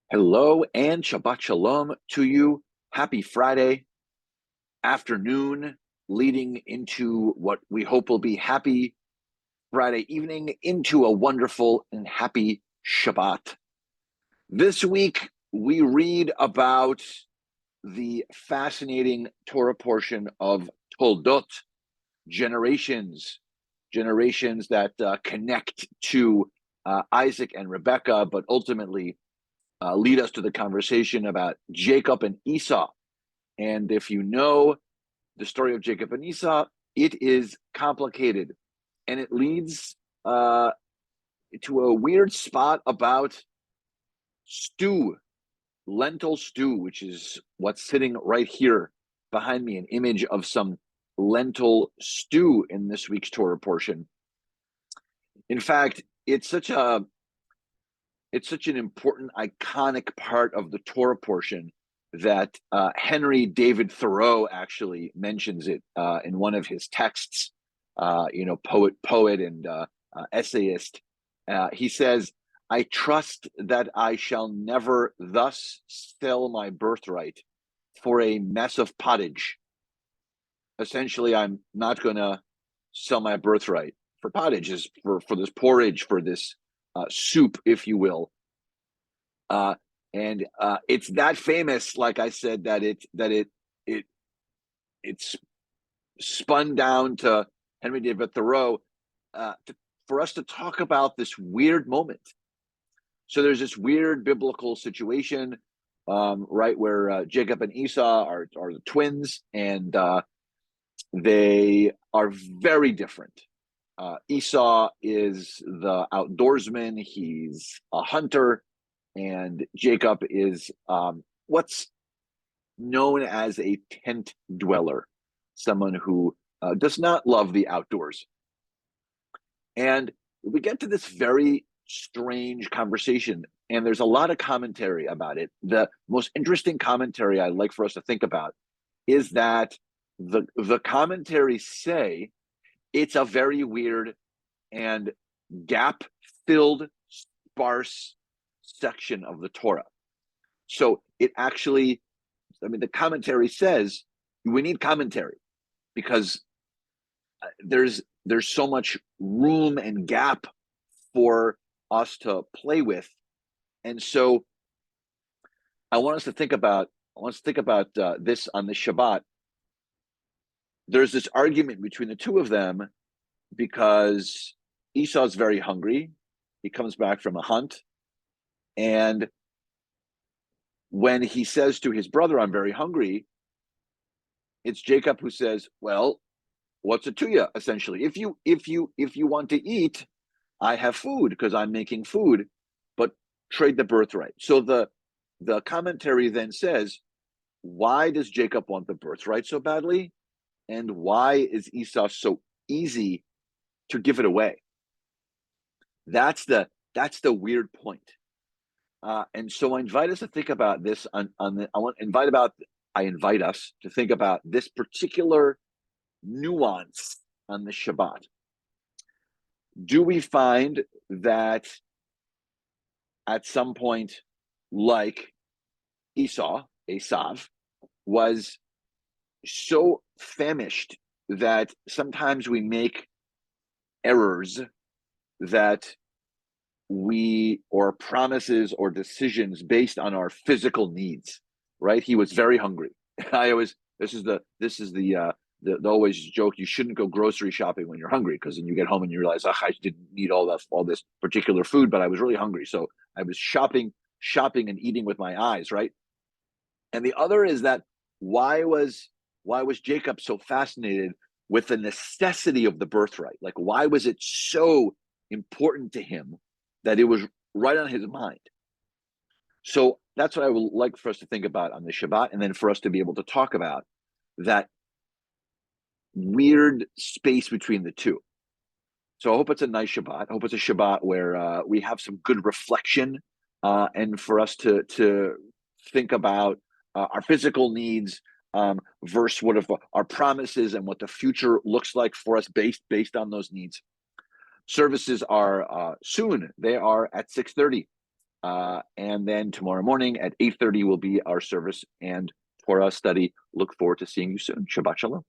Hello and Shabbat Shalom to you. Happy Friday afternoon, leading into what we hope will be happy Friday evening into a wonderful and happy Shabbat. This week, we read about the fascinating Torah portion of Toldot, generations, generations that connect to Isaac and Rebekah, but ultimately lead us to the conversation about Jacob and Esau. And if you know the story of Jacob and Esau, it is complicated. And it leads to a weird spot about stew, lentil stew, which is what's sitting right here behind me, an image of some lentil stew in this week's Torah portion. In fact, it's such an important, iconic part of the Torah portion that Henry David Thoreau actually mentions it in one of his texts. Poet, and essayist. He says, "I trust that I shall never thus sell my birthright for a mess of pottage." Essentially, I'm not going to sell my birthright for pottage, is for this porridge, for this soup, if you will. And it's that famous, like I said, that it's spun down to Henry David Thoreau for us to talk about this weird moment. So there's this weird biblical situation, right, where Jacob and Esau are the twins, and they are very different. Esau is the outdoorsman; he's a hunter. And Jacob is what's known as a tent dweller, someone who does not love the outdoors. And we get to this very strange conversation, and there's a lot of commentary about it. The most interesting commentary I'd like for us to think about is that the commentaries say it's a very weird and gap-filled, sparse section of the Torah. So it actually, the commentary says we need commentary because there's so much room and gap for us to play with. And so I want us to think about this on the Shabbat. There's this argument between the two of them because Esau's very hungry. He comes back from a hunt. And when he says to his brother, "I'm very hungry," it's Jacob who says, "Well, what's it to you?" Essentially, if you want to eat, I have food because I'm making food, but trade the birthright. So the commentary then says, why does Jacob want the birthright so badly, and why is Esau so easy to give it away? That's the weird point. And so I invite us to think about this. I invite us to think about this particular nuance on the Shabbat. Do we find that at some point, like Esav, was so famished that sometimes we make errors that or promises or decisions based on our physical needs, right? He was very hungry. This is the always joke: you shouldn't go grocery shopping when you're hungry, because then you get home and you realize, I didn't need all this particular food, but I was really hungry, so I was shopping and eating with my eyes, right? And the other is that why was Jacob so fascinated with the necessity of the birthright? Like, why was it so important to him that it was right on his mind? So that's what I would like for us to think about on the Shabbat, and then for us to be able to talk about that weird space between the two. So I hope it's a nice Shabbat. I hope it's a Shabbat where we have some good reflection, and for us to think about our physical needs versus what of our promises and what the future looks like for us based on those needs. Services are soon. They are at 6:30. And then tomorrow morning at 8:30 will be our service and Torah study. Look forward to seeing you soon. Shabbat Shalom.